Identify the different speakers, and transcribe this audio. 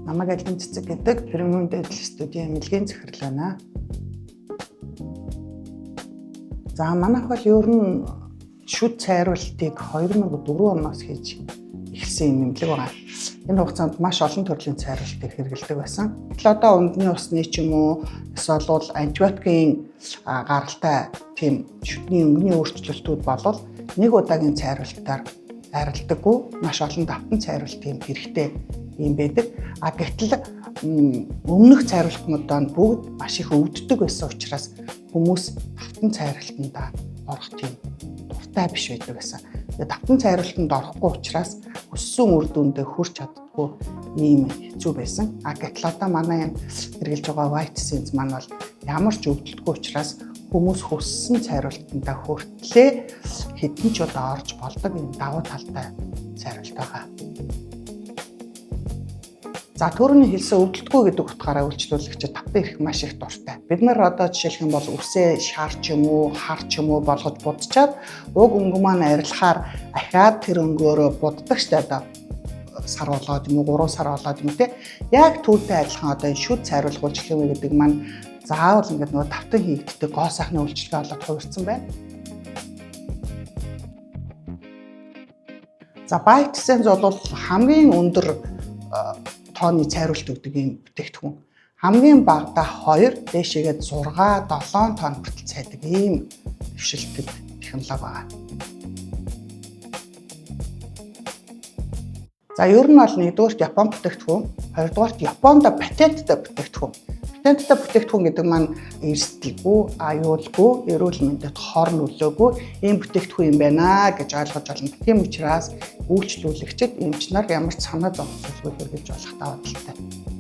Speaker 1: Намайг Алин Цэцэг гэдэг Премиум Дээдл студийн эмнэлгийн захирал байна. За манайх бол ер нь шүд цайруултыг 2004 оноос хийж эхэлсэн юм эмнэлэг байгаа. Энэ хугацаанд маш олон төрлийн цайруултыг хэрэглэдэг байсан. Одоо ундны усны ч юм уу эсвэл бол антибиотикийн гаралтай тийм шүдний өнгөний өөрчлөлтүүд болол нэг удаагийн цайруултаар арилдаггүй маш олон давтан цайруулт юм хэрэгтэй юм байдаг. Гэтэл өмнөх цайруултнуудаа бүгд маш их өвддөг байсан учраас хүмүүс давтан цайруултанд орох тийм дуртай биш байдаг гэсэн. Тэгээд давтан цайруултанд орохгүй учраас өссөн үр дүндээ хүрч чаддаггүй ийм хэцүү байсан. Гэтэл одоо манай энэ хэрэгжилж байгаа White Essence маань бол ямар ч өвдөлтгүй учраас хүмүүс хүссэн цайруултанд хүртлээ хэдэн ч удаа орж болдог юм давуу талтай цайруулт байгаа. За түрүүний хэлсэн өвдөлтгүй гэдэг утгаараа үйлчлүүлэгчид давтан ирэх маш их дуртай. Бид нар одоо жишээлх юм бол үсээ шар ч юм уу, хар ч юм уу болгож будчаад уг өнгө маань арилахаар ахаад тэр өнгөөрөө буддаг штэ одоо сар болоод юм уу 3 сар болоод юм те. Яг түүнтэй адилхан одоо энэ шүд цайруулах үйлчлэгээ гэдэг маань заавал ингээд нөгөө давтан хийгддэг гоо сайхны үйлчлэгээ болоод хувирсан байна. За White Essence бол хамгийн өндөр тооны цайруулт өгдөг юм бүтээгдэхүүн. Хамгийн багадаа 2 дээшээгээд 6 7 тонн хүртэл цайдаг ийм дэвшилтэд технологи байгаа. За ер нь бол нэгдүгээрт Япон бүтээгдэхүүн, хоёрдугаарт Японд патенттай бүтээгдэхүүн. Патенттай бүтээгдэхүүн гэдэг маань эрсдэлгүй, аюулгүй, эрүүл мэндэд хор нөлөөгүй ийм бүтээгдэхүүн юм байна гэж ойлгож байна. Тийм учраас үйлчлүүлэгчид эмч нар ямар ч санаа зовлонгүй хэрэгжилж болох даваа талтай.